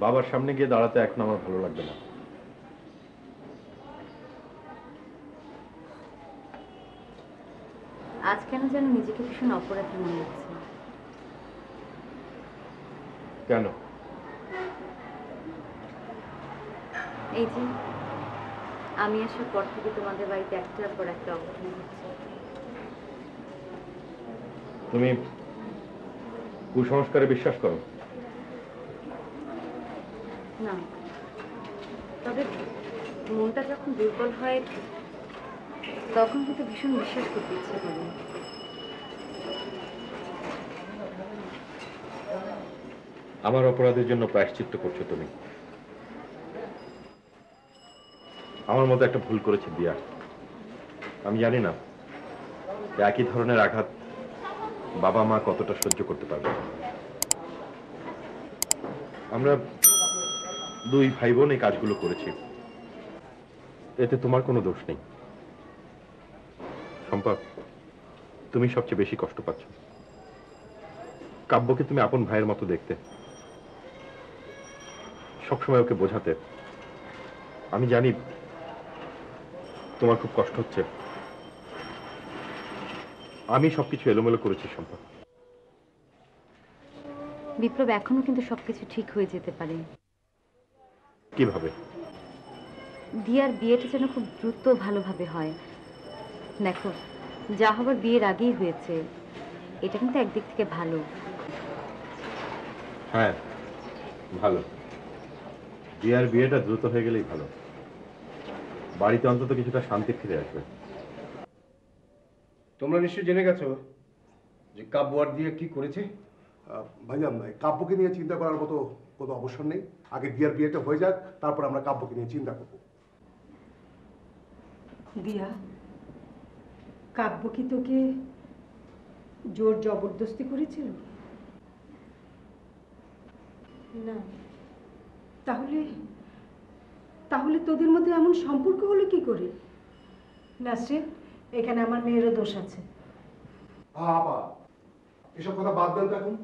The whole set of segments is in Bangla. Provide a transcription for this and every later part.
বাবার সামনে গিয়ে দাঁড়াতে এখন আমার ভালো লাগবে না। আজ কেন যেন নিজেকে ভীষণ অপরাধী মনে হচ্ছে। কেন? এই যে আমি আসার পর থেকে তোমাদের বাড়িতে একটার পর একটা অঘটন ঘটছে। তুমি কুসংস্কারে বিশ্বাস করো? না, তবে মনটা যখন দুর্বল হয় তখন কিন্তু ভীষণ বিশ্বাস করতে ইচ্ছে করে। আমার অপরাধের জন্য প্রায়শ্চিত্ত করছো তুমি। আমার মতো একটা ভুল করেছে দিয়া। আমি জানি না একই ধরনের আঘাত বাবা মা কতটা সহ্য করতে পারবে। আমরা দুই ভাই বোন এই কাজগুলো করেছি, এতে তোমার কোনো দোষ নেই। সম্পা, তুমি সবচেয়ে বেশি কষ্ট পাচ্ছ। কাব্যকে তুমি আপন ভাইয়ের মতো দেখতে, সবসময় ওকে বোঝাতে। আমি জানি তোমার খুব কষ্ট হচ্ছে। আমি সবকিছু এলোমেলো করেছি সম্পা। বিপ্লব, এখনো কিন্তু সবকিছু ঠিক হয়ে যেতে পারে। কিভাবে? দিয়ার বিয়েটা যেন খুব দ্রুত ভালোভাবে হয়। দেখো, যা হবার বিয়ের আগেই হয়েছে, এটা কিন্তু একদিক থেকে ভালো। হ্যাঁ, ভালো। দিয়ার বিয়েটা দ্রুত হয়ে গেলেই ভালো। বাড়িতে অন্তত কিছুটা শান্তি ফিরে আসবে। তোমরা নিশ্চয়ই জেনে গেছো যে কাব্য আর দিয়ে কি করেছে। ভাইজান, কাব্যকে নিয়ে চিন্তা করার মতো কোনো অবসর নেই। আগে দিয়ার বিয়েটা হয়ে যাক, তারপর আমরা কাব্যকে নিয়ে চিন্তা করব। দিয়া, কাব্য কি তোকে জোর জবরদস্তি করেছিল? না। তাহলে তাহলে তোদের মধ্যে এমন সম্পর্ক হলো কি করে? নাসরিন, এখানে আমার মেয়েরও দোষ আছে। আপা, এসব কথা বাদ দেন তো এখন।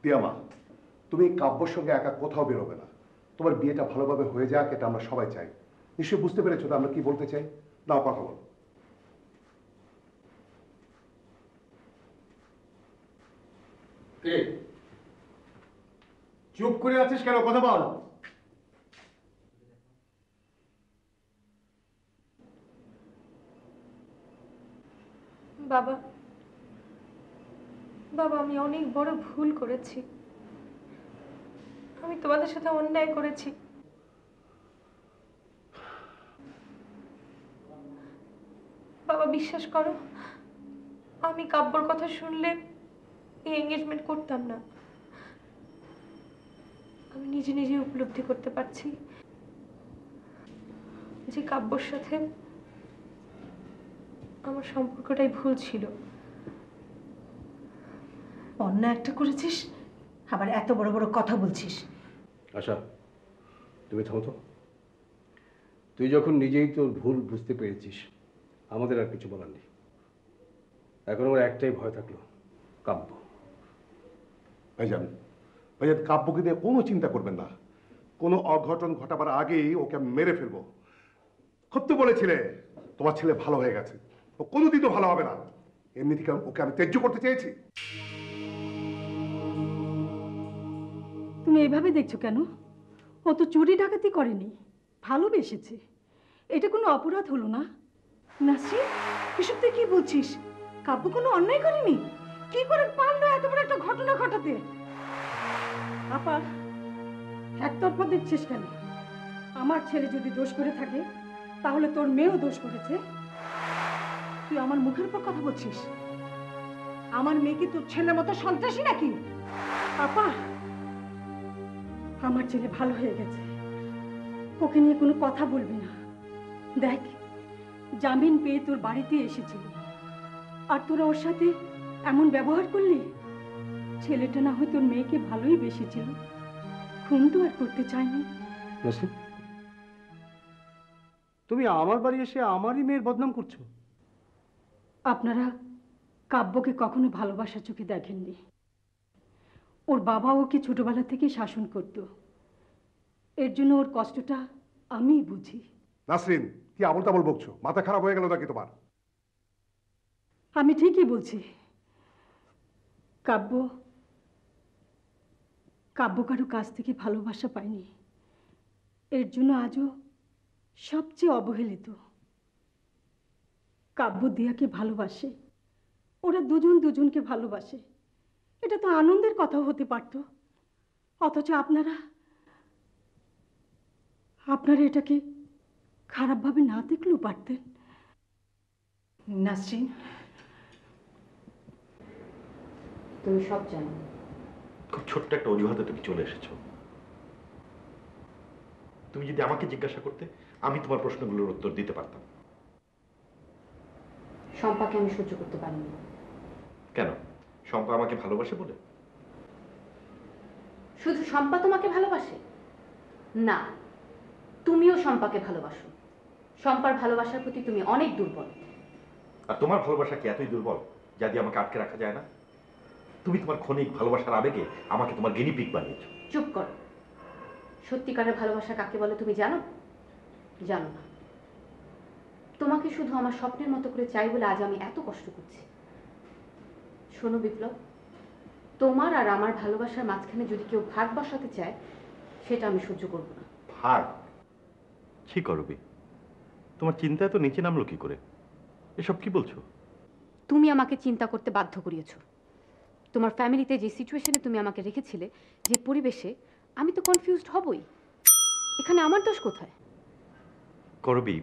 দিয়া মা, তুমি কাব্যর সঙ্গে একা কোথাও বেরোবে না। তোমার বিয়েটা ভালোভাবে হয়ে যাক, এটা আমরা সবাই চাই। নিশ্চয়ই বুঝতে পেরেছো তো আমরা কি বলতে চাই। দাও কথা বলো। চুপ করে আছিস কেন? কথা বল। বাবা, বাবা, আমি অনেক বড় ভুল করেছি। আমি তোমাদের সাথে অন্যায় করেছি। বাবা, বিশ্বাস করো, আমি কাব্যর কথা শুনলে এই এঙ্গেজমেন্ট করতাম না। আমি নিজে নিজে উপলব্ধি করতে পারছি যে কাব্যর সাথে আমার সম্পর্কটাই ভুল ছিল। অন্যায় একটা করেছিস, আবার এত বড় বড় কথা বলছিস। আচ্ছা, তুমি থামো তো। তুই যখন নিজেই তোর ভুল বুঝতে পেরেছিস, আমাদের আর কিছু বলার নেই। এখন আমার একটাই ভয় থাকলো, কাব্য। ভাইজান, ভাইজান, কাব্যকে নিয়ে কোনো চিন্তা করবেন না। কোনো অঘটন ঘটাবার আগেই ওকে আমি মেরে ফেলবো। খুব তো বলেছিলে তোমার ছেলে ভালো হয়ে গেছে, ও কোনোদিনও ভালো হবে না। এমনি থেকে ওকে আমি ত্যায্য করতে চেয়েছি। তুমি এভাবে দেখছো কেন? ও তো চুরি ডাকাতি করেনি, ভালোবেসেছে। এটা কোনো অপরাধ হলো না। নাসরিন, এসব তুই কি বলছিস? কাব্য কোনো অন্যায় করেনি। কি করে পারলো এত বড় একটা ঘটনা ঘটাতে? আপা, একতরফা দেখছিস কেন? আমার ছেলে যদি দোষ করে থাকে, তাহলে তোর মেয়েও দোষ করেছে। তুই আমার মুখের উপর কথা বলছিস। আমার মেয়ে কি তোর ছেলের মতো সন্ত্রাসী নাকি? আপা, আমার ছেলে ভালো হয়ে গেছে, ওকে নিয়ে কোনো কথা বলবি না। দেখ, জামিন পেয়ে তোর বাড়িতে এসেছিল, আর তোরা ওর সাথে এমন ব্যবহার করলি। ছেলেটা না হয় তোর মেয়েকে ভালোই বেসেছিল, খুন তো আর করতে চায়নি। তুমি আমার বাড়ি এসে আমারই মেয়ের বদনাম করছো। আপনারা কাব্যকে কখনো ভালোবাসার চোখে দেখেননি। ওর বাবা ওকে ছোটবেলা থেকে শাসন করত, এর জন্য ওর কষ্টটা আমিই বুঝি। নাসরিন, কি আবল তাবল বকছো? মাথা খারাপ হয়ে গেল নাকি তোমার? আমি ঠিকই বলছি। কাব্য কাব্য কারো কাছ থেকে ভালোবাসা পায়নি, এর জন্য আজও সবচেয়ে অবহেলিত। কাব্য দিয়াকে ভালোবাসে, ওরা দুজন দুজনকে ভালোবাসে, এটা তো আনন্দের কথাও হতে পারত। অথচ আপনারা এটাকে খারাপভাবে না দেখলেও পারতেন। নাসরিন, তুমি সব জানো। খুব ছোট্ট একটা অজুহাতে তুমি চলে এসেছো। তুমি যদি আমাকে জিজ্ঞাসা করতে, আমি তোমার প্রশ্নগুলোর উত্তর দিতে পারতাম। শম্পাকে আমি সহ্য করতে পারিনি। কেন? শম্পা আমাকে ভালোবাসে বলে? শুধু শম্পা তোমাকে ভালোবাসে না, তুমিও শম্পাকে ভালোবাসো। শম্পার ভালোবাসার প্রতি তুমি অনেক দুর্বল। আর তোমার ভালোবাসা কি এতই দুর্বল যা দিয়ে আমাকে আটকে রাখা যায় না? তুমি তোমার ক্ষণিক ভালোবাসার আবেগে আমাকে তোমার গিনিপিগ বানিয়েছো। চুপ করো। সত্যিকারের ভালোবাসা কাকে বলে তুমি জানো? জানো না। তোমাকে শুধু আমার স্বপ্নের মতো করে চাই বলে আজ আমি এত কষ্ট করছি। শোনো বিপ্লব, তোমার আর আমার ভালোবাসার মাঝখানে যদি কেউ ভাগ বসাতে চায়, সেটা আমি সহ্য করব না। ভাগ? ছি করবি, তোমার চিন্তা এত নিচে নামলো কি করে? এসব কি বলছো? তুমি আমাকে চিন্তা করতে বাধ্য করিয়েছো। তোমার ফ্যামিলিতে যে সিচুয়েশনে তুমি আমাকে রেখেছিলে, যে পরিবেশে, আমি তো কনফিউজড হবই। এখানে আমার দোষ কোথায়? করবি,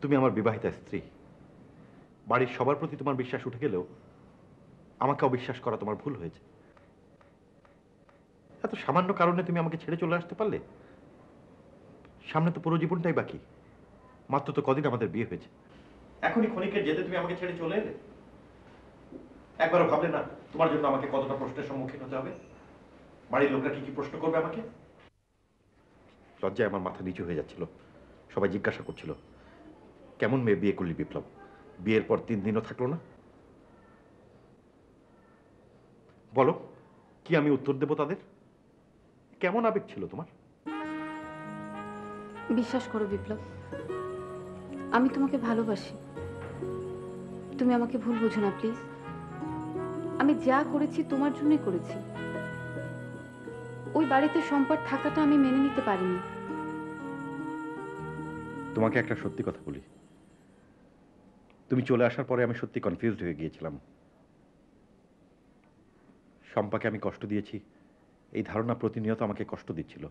তুমি আমার বিবাহিতা স্ত্রী। বাড়ির সবার প্রতি তোমার বিশ্বাস উঠে গেলেও আমাকে অবিশ্বাস করা তোমার ভুল হয়েছে। এত সামান্য কারণে তুমি আমাকে ছেড়ে চলে আসতে পারলে? সামনে তো পুরো জীবনটাই বাকি। মাত্র তো কদিন আমাদের বিয়ে হয়েছে, এখনই ক্ষণিকের যেতে তুমি আমাকে ছেড়ে চলে এলে। একবারও ভাবলে না তোমার জন্য আমাকে কতটা প্রশ্নের সম্মুখীন হতে হবে? বাড়ির লোকরা কি কি প্রশ্ন করবে আমাকে? লজ্জায় আমার মাথা নিচু হয়ে যাচ্ছিল। সবাই জিজ্ঞাসা করছিল, কেমন মেয়ে বিয়ে করলি বিপ্লব? বিয়ের পর 3 দিনও থাকলো না। বলো, কি আমি উত্তর দেব তাদের? কেমন আবেগ ছিল তোমার? বিশ্বাস করো বিপ্লব, আমি তোমাকে ভালোবাসি। তুমি আমাকে ভুল বুঝো না প্লিজ। আমি যা করেছি তোমার জন্যই করেছি। ওই বাড়িতে সম্পদ থাকাটা আমি মেনে নিতে পারিনি। তোমাকে একটা সত্যি কথা বলি, তুমি চলে আসার পরে আমি সত্যি কনফিউজড হয়ে গিয়েছিলাম। শম্পাকে আমি কষ্ট দিয়েছি, এই ধারণা প্রতিনিয়ত আমাকে কষ্ট দিচ্ছিল।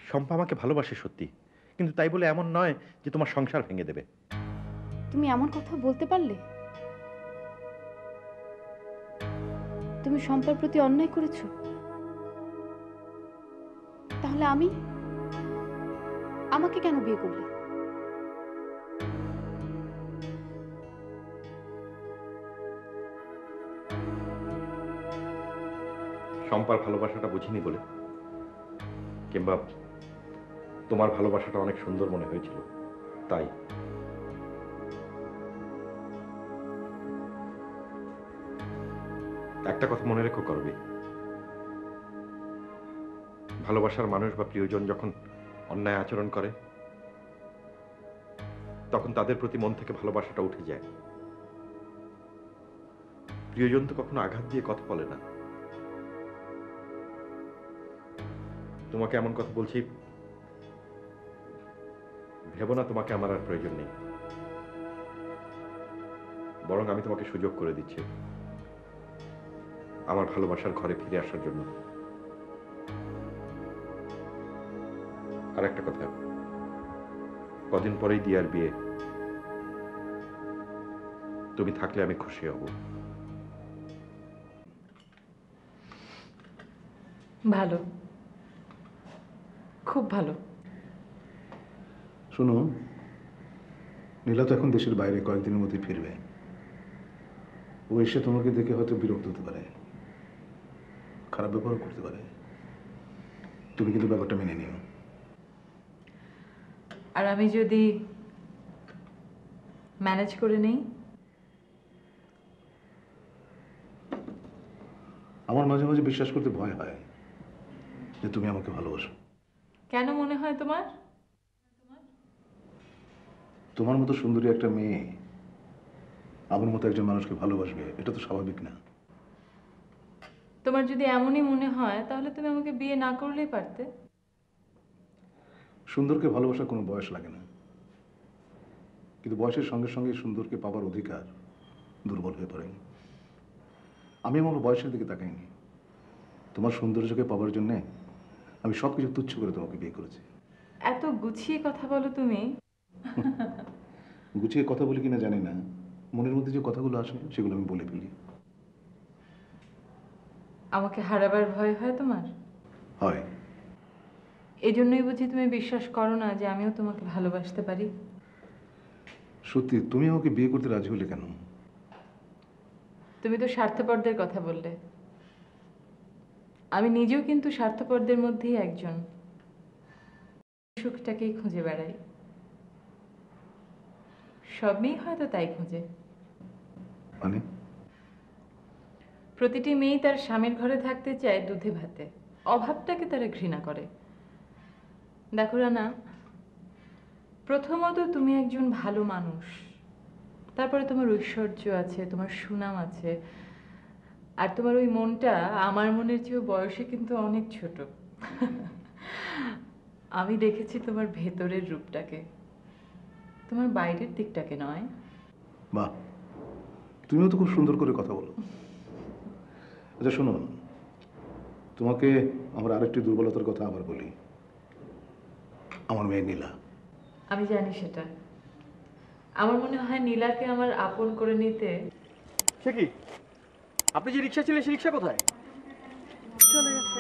শম্পা আমাকে ভালোবাসে সত্যি, কিন্তু তাই বলে এমন নয় যে তোমার সংসার ভেঙে দেবে। তুমি এমন কথা বলতে পারলে? তুমি সম্পার প্রতি অন্যায় করেছো। তাহলে আমাকে কেন বিয়ে করলে? শম্পার ভালোবাসাটা বুঝিনি বলে, কিংবা তোমার ভালোবাসাটা অনেক সুন্দর মনে হয়েছিল তাই। একটা কথা মনে রেখো করবি, ভালোবাসার মানুষ বা প্রিয়জন যখন অন্যায় আচরণ করে, তখন তাদের প্রতি মন থেকে ভালোবাসাটা উঠে যায়। প্রিয়জন তো কখনো আঘাত দিয়ে কথা বলে না। তোমাকে এমন কথা বলছি, ভেবো না তোমাকে আমার আর প্রয়োজন নেই। বরং আমি তোমাকে সুযোগ করে দিচ্ছি আমার ভালোবাসার ঘরে ফিরে আসার জন্য। আর একটা কথা, কদিন পরেই দিয়ার বিয়ে। তুমি থাকলে আমি খুশি হব। ভালো, খুব ভালো। শোনো, নীলা তো এখন দেশের বাইরে, কয়েকদিনের মধ্যে ফিরবে। ও এসে তোমাকে দেখে হয়তো বিরক্ত হতে পারে, খারাপ ব্যবহার করতে পারে। তুমি কিন্তু ব্যাপারটা মেনে নিও। আর আমি যদি ম্যানেজ করে নেই? আমার মাঝে মাঝে বিশ্বাস করতে ভয় হয় যে তুমি আমাকে ভালোবাসো। কেন মনে হয় তোমার? তোমার মতো সুন্দরী একটা মেয়ে আমার মতো একজন মানুষকে ভালোবাসবে, এটা তো স্বাভাবিক না। তোমার যদি এমনই মনে হয় তাহলে তুমি আমাকে বিয়ে না করলেই পারতে। সুন্দরকে ভালোবাসার কোনো বয়স লাগে না, কিন্তু বয়সের সঙ্গে সঙ্গে সুন্দরকে পাবার অধিকার দুর্বল হয়ে পড়ে। আমি আমার বয়সের দিকে তাকাইনি, তোমার সৌন্দর্যকে পাবার জন্য আমি সবকিছু তুচ্ছ করে তোমাকে বিয়ে করেছি। এত গুছিয়ে কথা বলো তুমি। গুছিয়ে কথা বলি কিনা জানি না, মনের মধ্যে যে কথাগুলো আসে সেগুলো আমি বলে ফেলি। আমাকে হারাবার ভয় হয় তোমার? হয়। এই জন্যই বুঝি তুমি বিশ্বাস করো না যে আমিও তোমাকে ভালোবাসতে পারি? সত্যি তুমি আমাকে বিয়ে করতে রাজি হলে কেন? তুমি তো স্বার্থপরদের কথা বললে, আমি নিজেও কিন্তু স্বার্থপরদের মধ্যেই একজন। সুখটাকেই খুঁজে বেড়াই, সব মেয়ে হয়তো তাই খুঁজে। মানে? প্রতিটি মেয়ে তার স্বামীর ঘরে থাকতে চায় দুধে ভাতে, অভাবটাকে তারা ঘৃণা করে। দেখো রানা, প্রথমত তুমি একজন ভালো মানুষ, তারপরে তোমার ঐশ্বর্য আছে, তোমার সুনাম আছে, আর তোমার ওই মনটা আমার মনের চেয়েও বয়সে কিন্তু অনেক ছোট। আমি দেখেছি তোমার ভেতরের রূপটাকে, তোমার বাইরের দিকটাকে নয়। বাহ, তুমিও তো খুব সুন্দর করে কথা বলো। আচ্ছা শোনো, তোমাকে আমার আরেকটি দুর্বলতার কথা আবার বলি। আমার মেয়ে নীলা। আমি জানি সেটা। আমার মনে হয় নীলাকে আমার আপন করে নিতে। সে কি, আপনি যে রিক্সা ছিলেন সে রিক্সা কোথায়? চলে গেছে।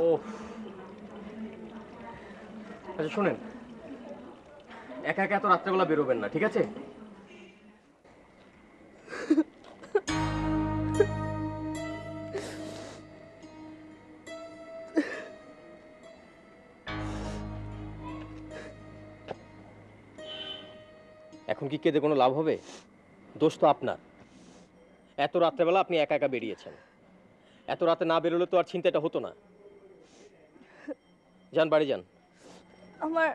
ও আচ্ছা শোনেন, একা একা এত রাত্রেবেলা বেরোবেন না, ঠিক আছে? এখন কি কেঁদে কোনো লাভ হবে? দোষ তো আপনার। এত রাত্রেবেলা আপনি একা একা বেরিয়েছেন, এত রাতে না বেরোলে তো আর চিন্তাটা হতো না। যান, বাড়ি যান। আমার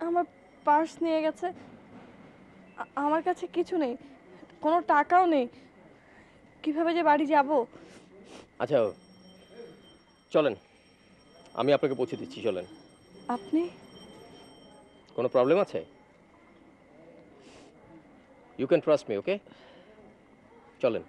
আমার পার্স নিয়ে গেছে, আমার কাছে কিছু নেই, কোনো টাকাও নেই, কিভাবে যে বাড়ি যাব? আচ্ছা চলেন, আমি আপনাকে পৌঁছে দিচ্ছি, চলেন। আপনি? কোনো প্রবলেম আছে? ইউ ক্যান ট্রাস্ট মি, ওকে? চলেন।